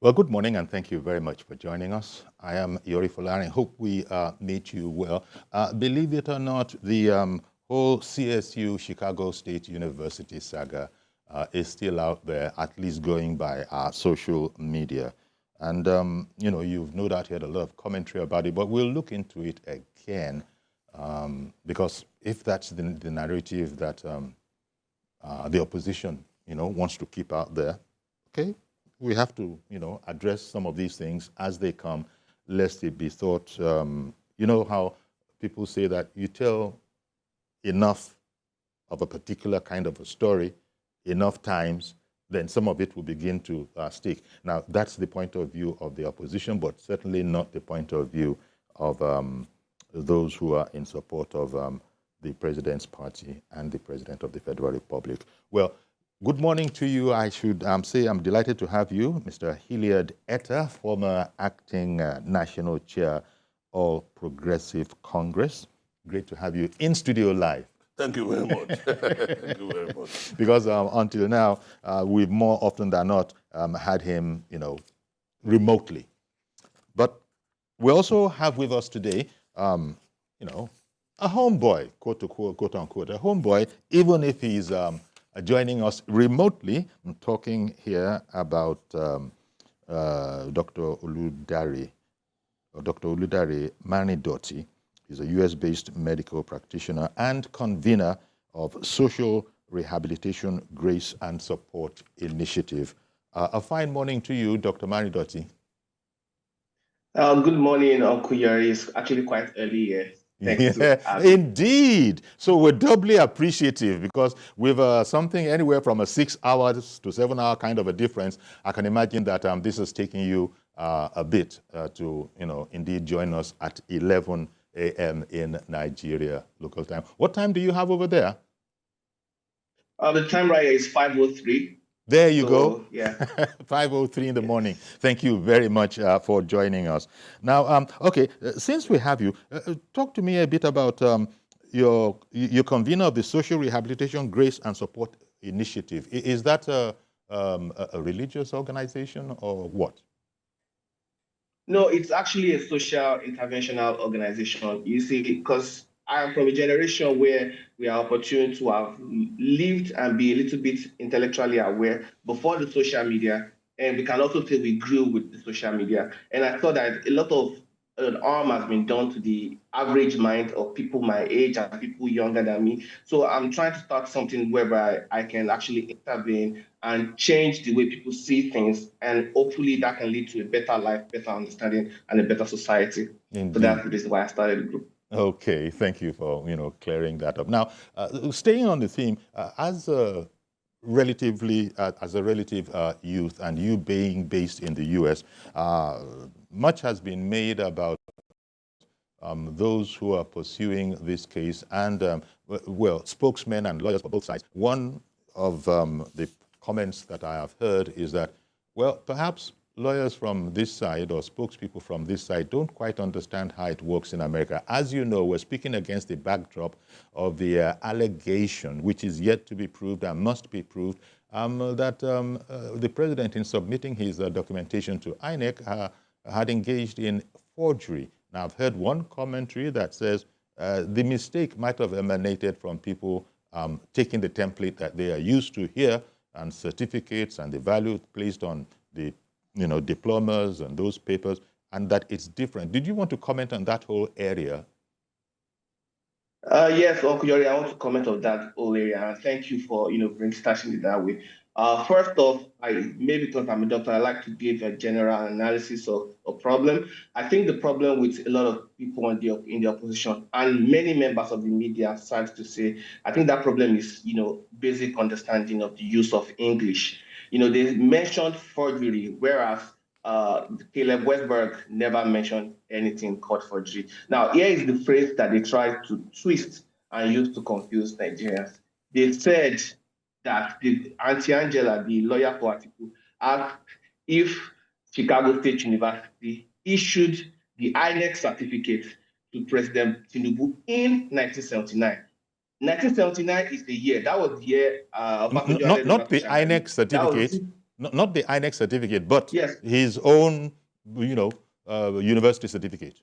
Well, good morning, and thank you very much for joining us. I am Yori Folari. Hope we meet you well. Believe it or not, the whole CSU, Chicago State University saga is still out there, at least going by social media. And, you know, you've no doubt heard a lot of commentary about it, but we'll look into it again because if that's the narrative that the opposition, you know, wants to keep out there, okay, we have to, you know, address some of these things as they come, lest it be thought, you know how people say that you tell enough of a particular kind of a story enough times, then some of it will begin to stick. Now, that's the point of view of the opposition, but certainly not the point of view of those who are in support of the president's party and the president of the Federal Republic. Well, good morning to you. I should say I'm delighted to have you, Mr. Hilliard Etta, former acting national chair of Progressive Congress. Great to have you in studio live. Thank you very much. Thank you very much. Because until now, we've more often than not had him, you know, remotely. But we also have with us today, you know, a homeboy, quote unquote, a homeboy, even if he's joining us remotely. I'm talking here about Dr. Oludare Manidoti. He's a US-based medical practitioner and convener of Social Rehabilitation Grace and Support Initiative. A fine morning to you, Dr. Manidoti. Good morning, Uncle Yori. It's actually quite early here. Yeah, indeed. So we're doubly appreciative because with something anywhere from a 6 hours to 7 hour kind of a difference, I can imagine that this is taking you a bit to, you know, indeed join us at 11 a.m. in Nigeria local time. What time do you have over there? The time right here is 5:03. There you go. Yeah. 5:03 in the morning. Thank you very much for joining us. Now, okay, since we have you, talk to me a bit about your convener of the Social Rehabilitation Grace and Support Initiative. Is that a religious organization or what? No, it's actually a social interventional organization. You see, because I am from a generation where we are opportune to have lived and be a little bit intellectually aware before the social media. And we can also say we grew with the social media. And I thought that a lot of harm has been done to the average mind of people my age and people younger than me. So I'm trying to start something whereby I can actually intervene and change the way people see things. And hopefully that can lead to a better life, better understanding, and a better society. Indeed. So that's the reason why I started the group. Okay, thank you for, you know, clearing that up. Now, staying on the theme, as a relative youth and you being based in the U.S., much has been made about those who are pursuing this case and, well, spokesmen and lawyers for both sides. One of the comments that I have heard is that, well, perhaps lawyers from this side or spokespeople from this side don't quite understand how it works in America. As you know, we're speaking against the backdrop of the allegation, which is yet to be proved and must be proved, that the president, in submitting his documentation to INEC, had engaged in forgery. Now, I've heard one commentary that says the mistake might have emanated from people taking the template that they are used to here and certificates and the value placed on the, you know, diplomas and those papers, and that it's different. Did you want to comment on that whole area? Yes, Uncle Yori, I want to comment on that whole area, and thank you for, you know, starting it that way. First off, maybe because I'm a doctor, I like to give a general analysis of a problem. I think the problem with a lot of people in the opposition and many members of the media, sad to say, I think that problem is, you know, basic understanding of the use of English. You know, they mentioned forgery, whereas Caleb Westberg never mentioned anything called forgery. Now, here is the phrase that they tried to twist and use to confuse Nigerians. They said that the Auntie Angela, the lawyer for Atiku, asked if Chicago State University issued the INEC certificate to President Tinubu in 1979. 1979 is the year. That was the year. Not the INEC certificate. Not the INEC certificate, but Yes. his own, university certificate.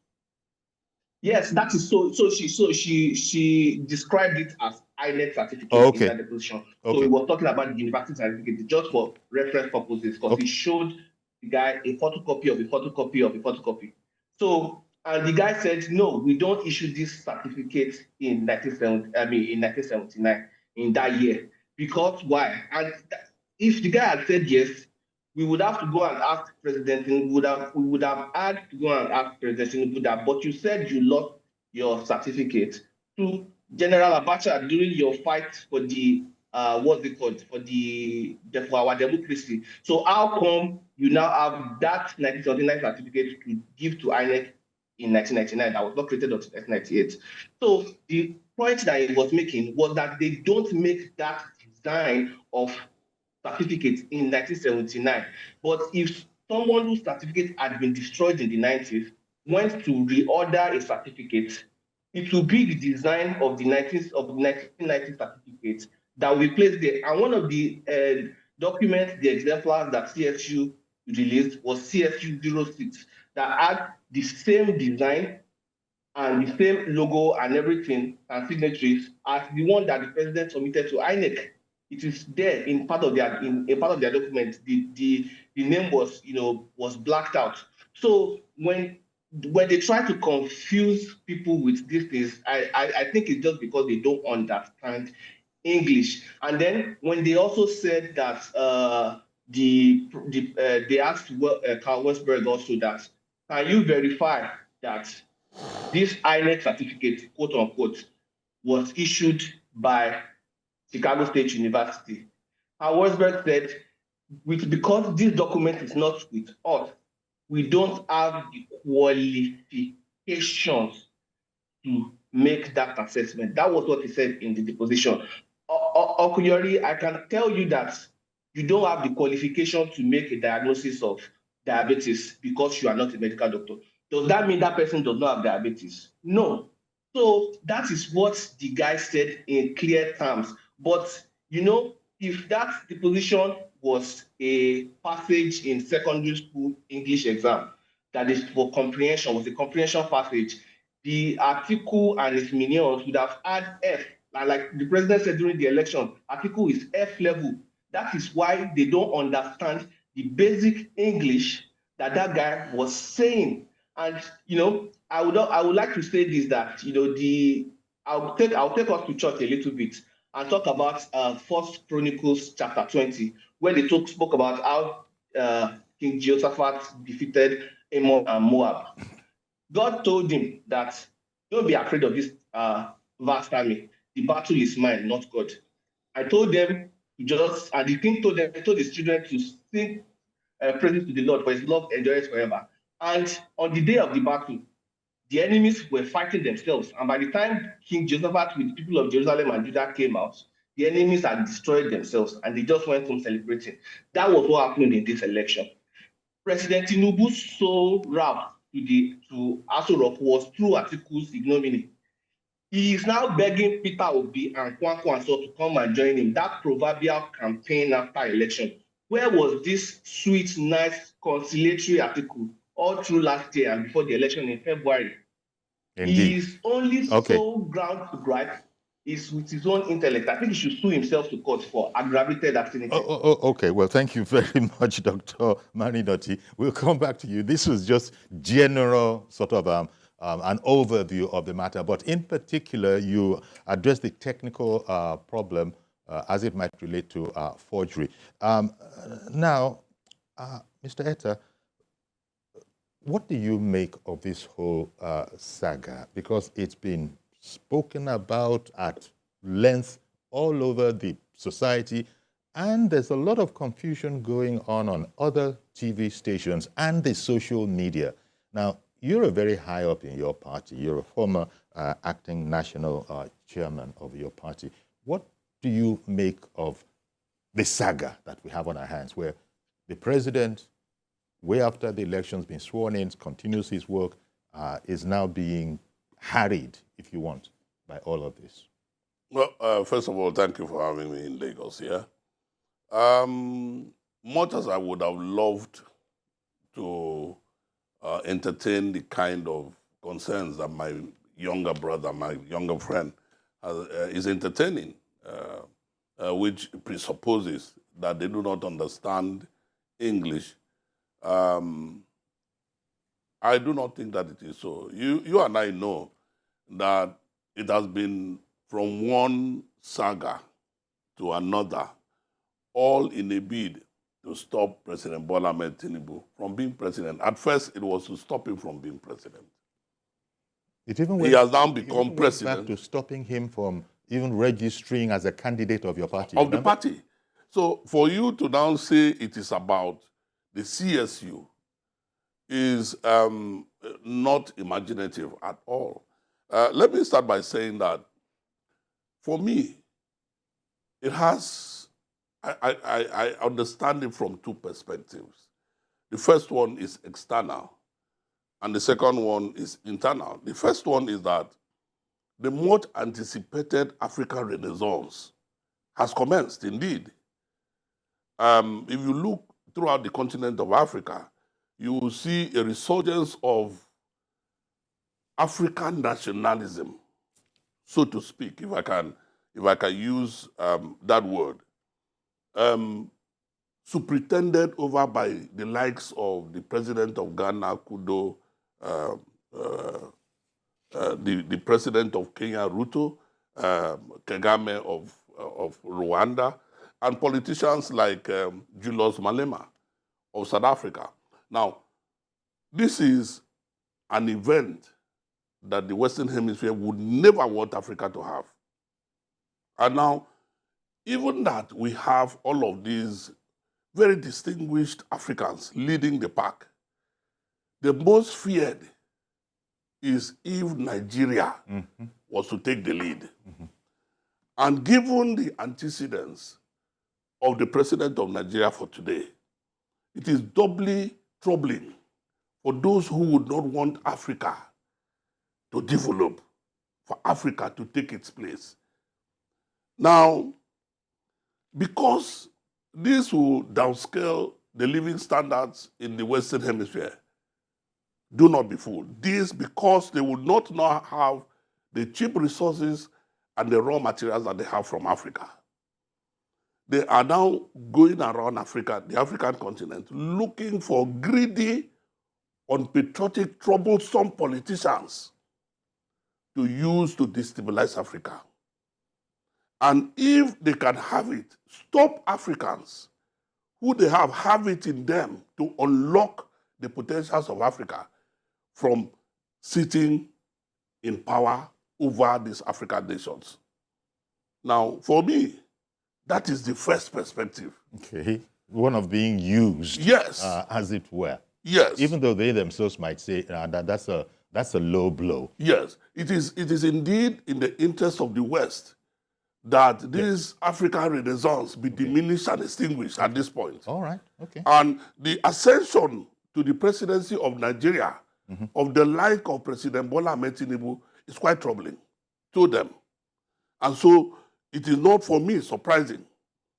Yes, that is so. She described it as INEC certificate in that deposition. So we were talking about the university certificate just for reference purposes, because he showed the guy a photocopy of a photocopy of a photocopy. So, and the guy said, no, we don't issue this certificate in 1979 in that year. Because why? And if the guy had said yes, we would have to go and ask President Tinubu. We would have had to go and ask President Tinubu that, but you said you lost your certificate to General Abacha during your fight for the what's it called, for our democracy. So how come you now have that 1979 certificate to give to INEC in 1999 that was not created until 1998? So the point that he was making was that they don't make that design of certificate in 1979. But if someone whose certificate had been destroyed in the 90s went to reorder a certificate, it will be the design of the 1990 certificate that will be placed there. And one of the documents, the exemplars that CSU released was CSU 06 that had the same design and the same logo and everything and signatories as the one that the president submitted to INEC. It is there in part of their document. The name was blacked out. So when they try to confuse people with these things, I think it's just because they don't understand English. And then when they also said that they asked Carl Westberg also that, can you verify that this INEC certificate, quote unquote, was issued by Chicago State University? And Westberg said, because this document is not with us, we don't have the qualifications to make that assessment. That was what he said in the deposition. Okunyori, I can tell you that you don't have the qualification to make a diagnosis of diabetes because you are not a medical doctor. Does that mean that person does not have diabetes? No. So that is what the guy said in clear terms. But, if that deposition was a passage in secondary school English exam, that is for comprehension, was a comprehension passage, the Atiku and his minions would have had F. Like the president said during the election, Atiku is F level. That is why they don't understand the basic English that guy was saying. And I would like to say this, that I'll take us to church a little bit and talk about First Chronicles chapter 20, where they spoke about how King Jehoshaphat defeated Ammon and Moab. God told him that, don't be afraid of this vast army. The battle is mine, not God. I told them and the king told his children to sing praises to the Lord, for his love endures forever. And on the day of the battle, the enemies were fighting themselves. And by the time King Jehoshaphat with the people of Jerusalem and Judah came out, the enemies had destroyed themselves and they just went home celebrating. That was what happened in this election. President Tinubu's sole route to Aso Rock was through Atiku's ignominy. He is now begging Peter Obi and Kwankwo and so to come and join him. That proverbial campaign after election. Where was this sweet, nice, conciliatory Atiku all through last year and before the election in February? Indeed. His only sole ground to gripe is with his own intellect. I think he should sue himself to court for aggravated obscenity. Okay. Well, thank you very much, Dr. Marinoti. We'll come back to you. This was just general sort of an overview of the matter, but in particular, you addressed the technical problem as it might relate to forgery. Now, Mr. Etta, what do you make of this whole saga? Because it's been spoken about at length all over the society, and there's a lot of confusion going on other TV stations and the social media. Now, you're very high up in your party. You're a former acting national chairman of your party. What do you make of the saga that we have on our hands, where the president, way after the election's been sworn in, continues his work, is now being harried, if you want, by all of this? Well, first of all, thank you for having me in Lagos here. much as I would have loved to entertain the kind of concerns that my younger brother, my younger friend, is entertaining, which presupposes that they do not understand English, I do not think that it is so. You and I know that it has been from one saga to another, all in a bid to stop President Bola Ahmed Tinubu from being president. At first, it was to stop him from being president. It even He has now become went president. back to stopping him from even registering as a candidate of your party. Of the party. So for you to now say it is about the CSU is not imaginative at all. Let me start by saying that for me, it has, I understand it from two perspectives. The first one is external, and the second one is internal. The first one is that the much anticipated African Renaissance has commenced, indeed. If you look throughout the continent of Africa, you will see a resurgence of African nationalism, so to speak, if I can use that word, superintended over by the likes of the president of Ghana, Kudo, the president of Kenya, Ruto, Kagame of Rwanda, and politicians like Julius Malema of South Africa. Now, this is an event that the Western Hemisphere would never want Africa to have. And now, even that we have all of these very distinguished Africans leading the pack, the most feared is if Nigeria was to take the lead. And given the antecedents of the president of Nigeria for today, it is doubly troubling for those who would not want Africa to develop, for Africa to take its place. Now, because this will downscale the living standards in the Western Hemisphere, do not be fooled. This because they will not now have the cheap resources and the raw materials that they have from Africa. They are now going around Africa, the African continent, looking for greedy, unpatriotic, troublesome politicians to use to destabilize Africa. And if they can have it, stop Africans who they have it in them to unlock the potentials of Africa from sitting in power over these African nations. Now, for me, that is the first perspective. Okay. One of being used, yes, as it were. Yes. Even though they themselves might say that's a low blow. Yes. It is indeed in the interest of the West that this African Renaissance be diminished and extinguished at this point. All right. Okay. And the ascension to the presidency of Nigeria of the like of President Bola Ahmed Tinubu is quite troubling to them. And so it is not for me surprising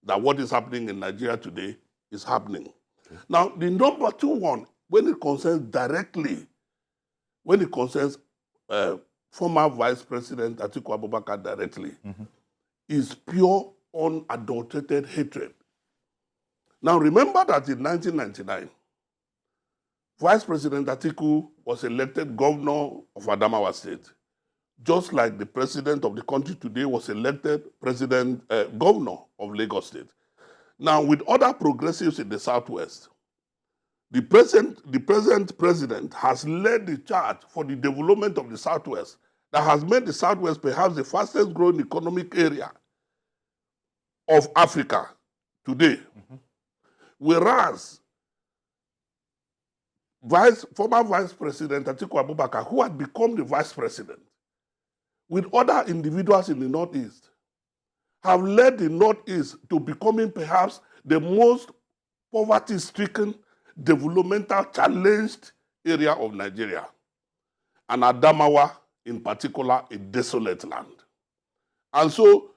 that what is happening in Nigeria today is happening. Okay. Now, the number two one, when it concerns directly, when it concerns former Vice President Atiku Abubakar directly, is pure, unadulterated hatred. Now, remember that in 1999, Vice President Atiku was elected governor of Adamawa State, just like the president of the country today was elected governor of Lagos State. Now, with other progressives in the Southwest, the present president has led the charge for the development of the Southwest that has made the Southwest perhaps the fastest growing economic area of Africa today. Whereas former Vice President Atiku Abubakar, who had become the Vice President, with other individuals in the Northeast, have led the Northeast to becoming perhaps the most poverty-stricken, developmental challenged area of Nigeria. And Adamawa, in particular, a desolate land. And so,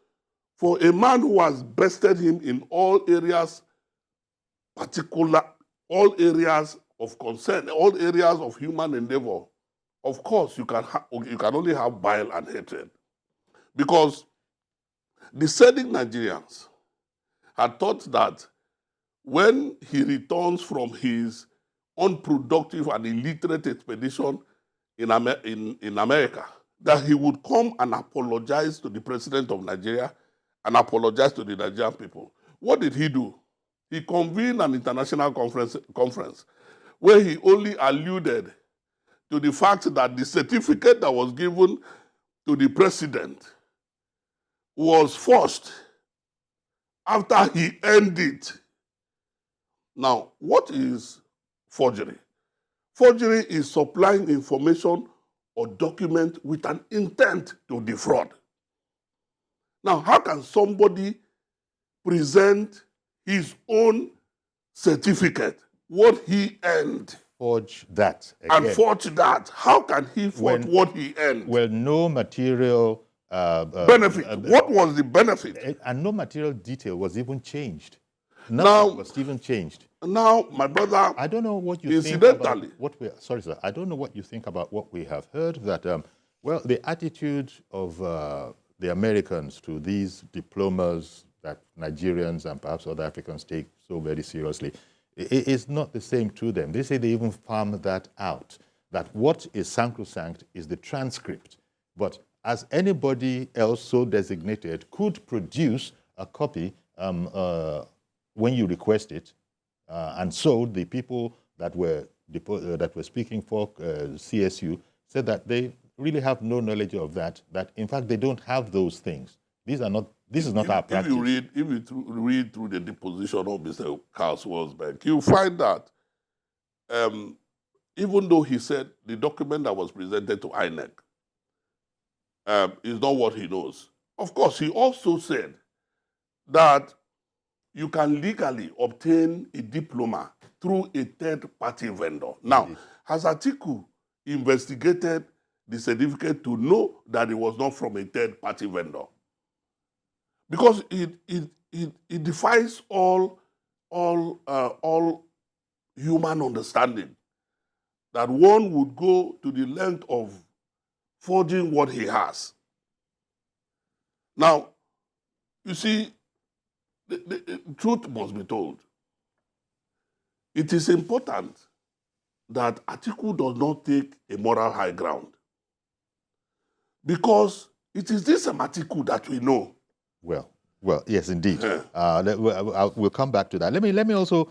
for a man who has bested him in all areas all areas of concern, all areas of human endeavor, of course you can only have bile and hatred. Because the sending Nigerians had thought that when he returns from his unproductive and illiterate expedition in America, that he would come and apologize to the president of Nigeria and apologize to the Nigerian people. What did he do? He convened an international conference where he only alluded to the fact that the certificate that was given to the president was forged after he earned it. Now, what is forgery? Forgery is supplying information or document with an intent to defraud. Now, how can somebody present his own certificate, what he earned, Forge that again. and forge that? How can he forge what he earned? Well, no material benefit. What was the benefit? And no material detail was even changed. Nothing was even changed. Now, my brother, I don't know what you think about what we. Sorry, sir. I don't know what you think about what we have heard. That well, the attitude of the Americans to these diplomas that Nigerians and perhaps other Africans take so very seriously is not the same to them. They say they even farm that out. That what is sacrosanct is the transcript, but as anybody else so designated could produce a copy when you request it, and so the people that were speaking for CSU said that they really have no knowledge of that. That in fact they don't have those things. These are not. This is not our practice. If you read through the deposition of Mr. Carl Swelsberg, you find that even though he said the document that was presented to INEC is not what he knows. Of course, he also said that you can legally obtain a diploma through a third-party vendor. Now, has Atiku investigated the certificate to know that it was not from a third-party vendor? Because it defies all human understanding that one would go to the length of forging what he has. Now, you see, the truth must be told. It is important that Atiku does not take a moral high ground, because it is this Atiku that we know. Well, yes, indeed. We'll come back to that. Let me also,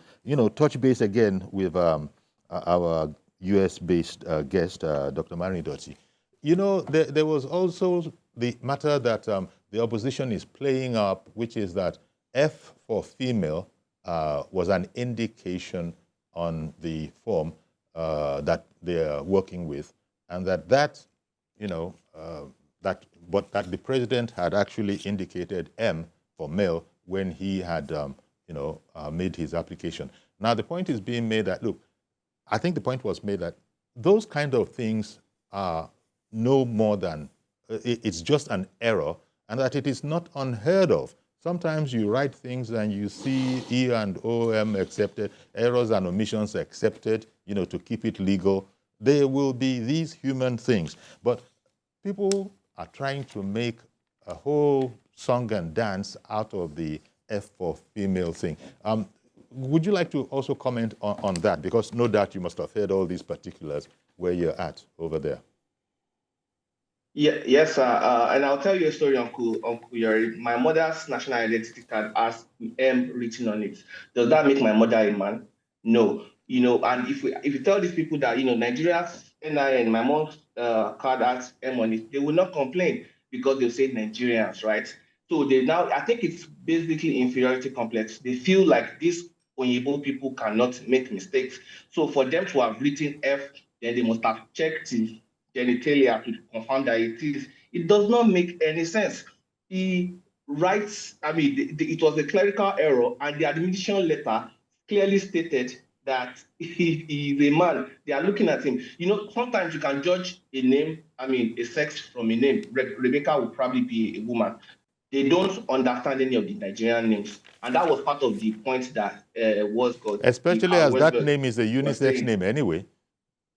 touch base again with our U.S.-based guest, Dr. Marini Dotsi. There was also the matter that the opposition is playing up, which is that F for female was an indication on the form that they are working with, and that the president had actually indicated M for male when he had made his application. Now the point is being made that, look, I think the point was made that those kind of things are no more than, it's just an error, and that it is not unheard of. Sometimes you write things and you see E and OM accepted, errors and omissions accepted, to keep it legal. There will be these human things. But people are trying to make a whole song and dance out of the F for female thing. Would you like to also comment on that? Because no doubt you must have heard all these particulars where you're at over there. Yeah, yes, sir. And I'll tell you a story, Uncle Yori. My mother's national identity card has M written on it. Does that make my mother a man? No. And if you tell these people that, Nigeria's NIN, my mom's card has M on it, they will not complain because they'll say Nigerians, right? So I think it's basically inferiority complex. They feel like these Onyibo people cannot make mistakes. So for them to have written F, then they must have checked the genitalia to confirm that it is. It does not make any sense. He writes, it was a clerical error, and the admission letter clearly stated that he is a man. They are looking at him. Sometimes you can judge a name, a sex from a name. Rebecca would probably be a woman. They don't understand any of the Nigerian names. And that was part of the point that was called. Especially as that name is a unisex name anyway.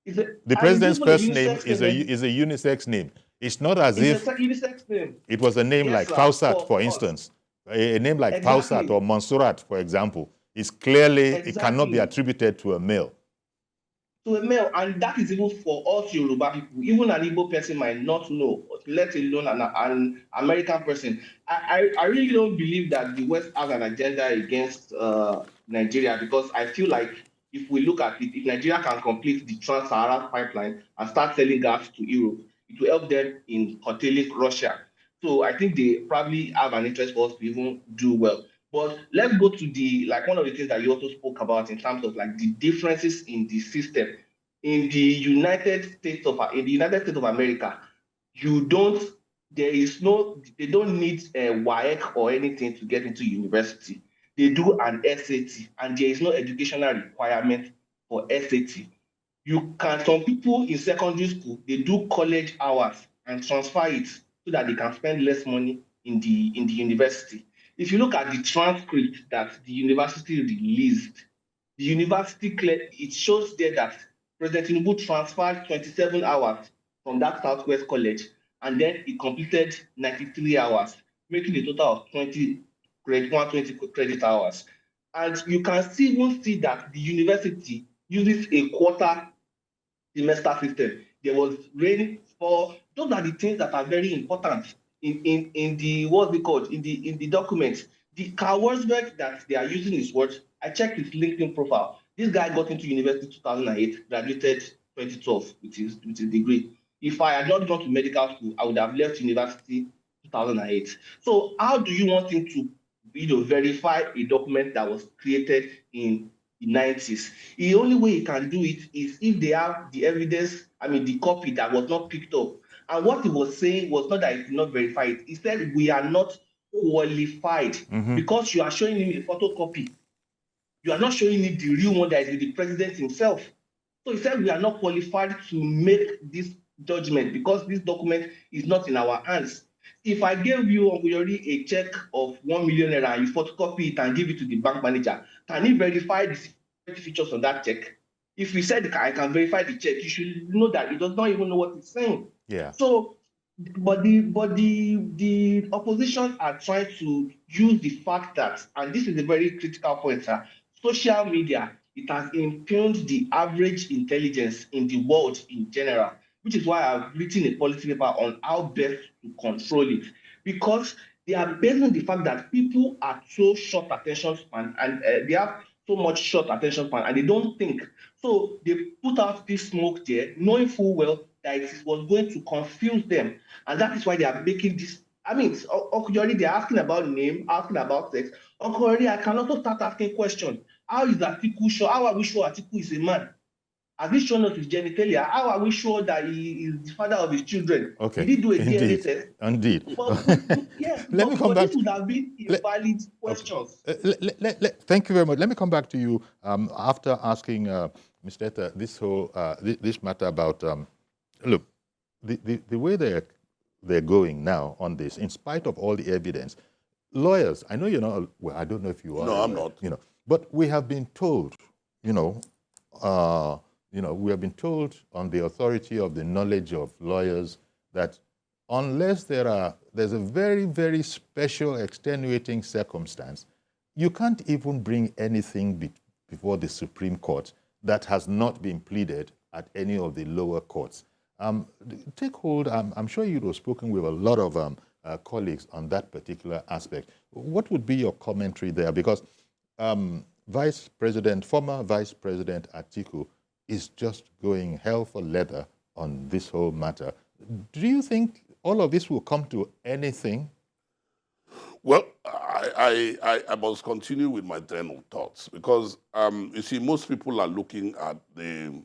The president's first name is a unisex name. It's not as if it was a name like Fausat, for instance. A name like Fausat or Monsurat, for example, is clearly, it cannot be attributed to a male. To a male, and that is even for us Yoruba people. Even an Igbo person might not know, let alone an American person. I really don't believe that the West has an agenda against Nigeria, because I feel like if we look at it, if Nigeria can complete the Trans-Saharan pipeline and start selling gas to Europe, it will help them in curtailing Russia. So I think they probably have an interest for us to even do well. But let's go to the, like, one of the things that you also spoke about in terms of like the differences in the system. In the United States of America, they don't need a WAEC or anything to get into university. They do an SAT, and there is no educational requirement for SAT. Some people in secondary school, they do college hours and transfer it so that they can spend less money in the university. If you look at the transcript that the university released, the university it shows there that President Tinubu transferred 27 hours from that Southwest College, and then he completed 93 hours, making a total of 120 credit hours. And you can even see that the university uses a quarter semester system. There was rain for those are the things that are very important in the what's it called in the documents. The Carl Wolfsberg that they are using his words. I checked his LinkedIn profile. This guy got into university 2008, graduated 2012 with his degree. If I had not gone to medical school, I would have left university 2008. So how do you want him to verify a document that was created in the 90s? The only way he can do it is if they have the evidence, the copy that was not picked up. And what he was saying was not that he did not verify it. He said, we are not qualified because you are showing him a photocopy. You are not showing him the real one that is with the president himself. So he said, we are not qualified to make this judgment because this document is not in our hands. If I gave you already a check of 1 million naira and you photocopy it and give it to the bank manager, can he verify the features on that check? If he said I can verify the check, you should know that he does not even know what he's saying. Yeah. So, but the opposition are trying to use the fact that, and this is a very critical point, sir, social media, it has impugned the average intelligence in the world in general, which is why I've written a policy paper on how best to control it. Because they are based on the fact that people are so short attention span, and they have so much short attention span, and they don't think. So they put out this smoke there, knowing full well that it was going to confuse them. And that is why they are making this. Okujori, they're asking about name, asking about sex. Okujori, I can also start asking questions. How is Atiku sure? How are we sure Atiku is a man? Has he shown us his genitalia? How are we sure that he is the father of his children? Okay. Did he do a DNA test? Indeed. Let me come back. This would have been invalid questions. Thank you very much. Let me come back to you after asking Mr. Etta this matter about look, the way they're going now on this, in spite of all the evidence, lawyers. I know you're not. Well, I don't know if you are. No, I'm not. But we have been told, we have been told on the authority of the knowledge of lawyers that unless there's a very, very special extenuating circumstance, you can't even bring anything before the Supreme Court that has not been pleaded at any of the lower courts. Take hold. I'm sure you have spoken with a lot of colleagues on that particular aspect. What would be your commentary there? Because former Vice President Atiku is just going hell for leather on this whole matter. Do you think all of this will come to anything? Well, I must continue with my train of thoughts because you see, most people are looking at the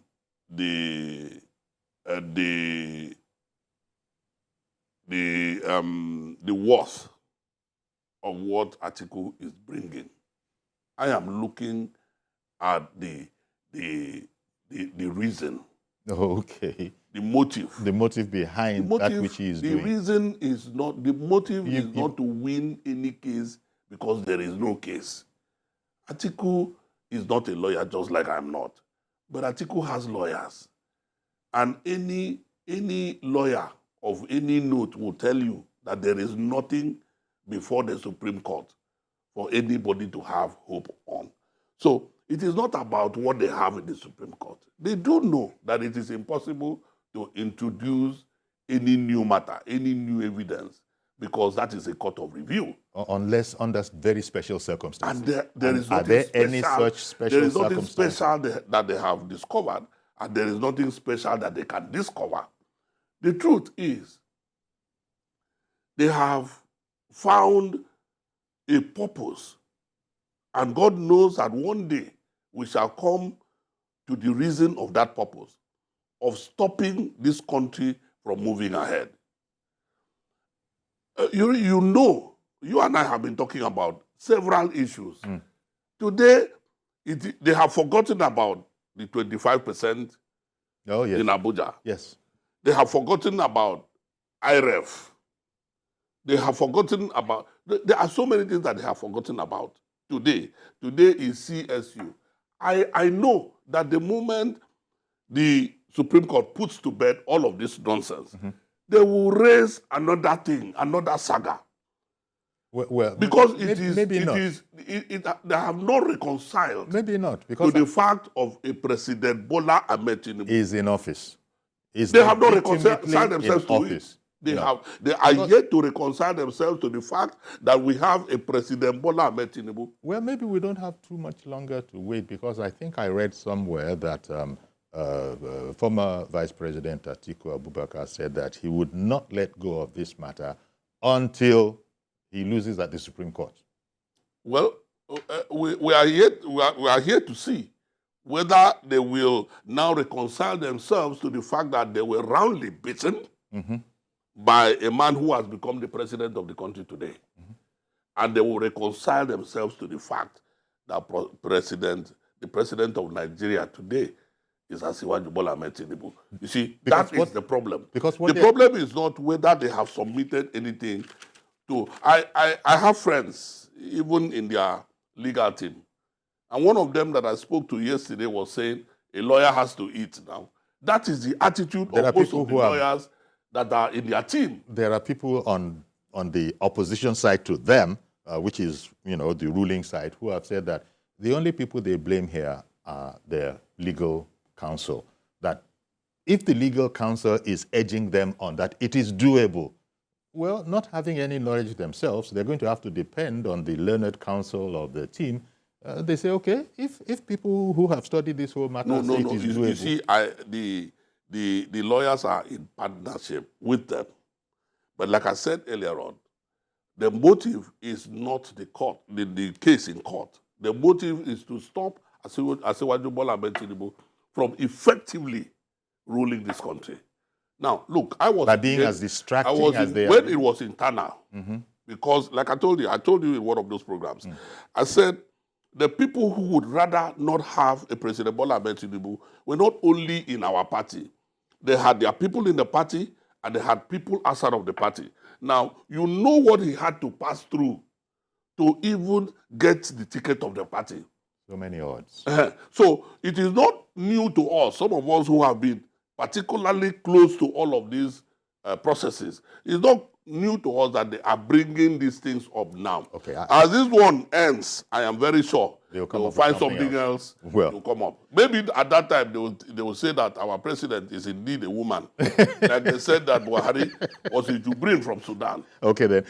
worth of what Atiku is bringing. I am looking at the reason. Okay. the motive. The motive behind that which he is the doing. The reason is not, the motive is not to win any case because there is no case. Atiku is not a lawyer just like I'm not. But Atiku has lawyers. And any lawyer of any note will tell you that there is nothing before the Supreme Court for anybody to have hope on. So it is not about what they have in the Supreme Court. They do know that it is impossible to introduce any new matter, any new evidence, because that is a court of review. Unless under very special circumstances. And there is nothing are there special, any such special there is nothing circumstances? special that they have discovered, and there is nothing special that they can discover. The truth is, they have found a purpose, and God knows that one day we shall come to the reason of that purpose, of stopping this country from moving ahead. You know, you and I have been talking about several issues. Today, they have forgotten about the 25% in Abuja. Yes. They have forgotten about IREF. They have forgotten about, there are so many things that they have forgotten about today. Today is CSU. I know that the moment the Supreme Court puts to bed all of this nonsense, they will raise another thing, another saga. Well, because they have not reconciled because to the fact of a President Bola Ahmed Tinubu is in office. They have not reconciled themselves to it. They are yet to reconcile themselves to the fact that we have a President Bola Ahmed Tinubu. Well, maybe we don't have too much longer to wait, because I think I read somewhere that former Vice President Atiku Abubakar said that he would not let go of this matter until he loses at the Supreme Court. Well, we are here to see whether they will now reconcile themselves to the fact that they were roundly beaten by a man who has become the president of the country today. And they will reconcile themselves to the fact that the president of Nigeria today is Asiwaju Bola Ahmed Tinubu. You see, that is the problem. Because the problem is not whether they have submitted anything to... I have friends, even in their legal team, and one of them that I spoke to yesterday was saying, a lawyer has to eat now. That is the attitude of most of the lawyers that are in their team. There are people on the opposition side to them, which is, the ruling side, who have said that the only people they blame here are their legal counsel. That if the legal counsel is edging them on that, it is doable. Well, not having any knowledge themselves, they're going to have to depend on the learned counsel of the team. They say, okay, if people who have studied this whole matter say it is doable. You see, the lawyers are in partnership with them. But like I said earlier on, the motive is not the court, the case in court. The motive is to stop Asiwaju Bola Ahmed Tinubu from effectively ruling this country. Now, look, I was... By being as distracting as they are. When it was internal, because like I told you in one of those programs, I said the people who would rather not have a President Bola Ahmed Tinubu were not only in our party. They had their people in the party, and they had people outside of the party. Now, you know what he had to pass through to even get the ticket of the party. So many odds. So it is not new to us, some of us who have been particularly close to all of these processes. It's not new to us that they are bringing these things up now. Okay, as this one ends, I am very sure they will find something else to come up. Maybe at that time they will say that our president is indeed a woman. Like they said that Buhari was a Jubril from Sudan. Okay then.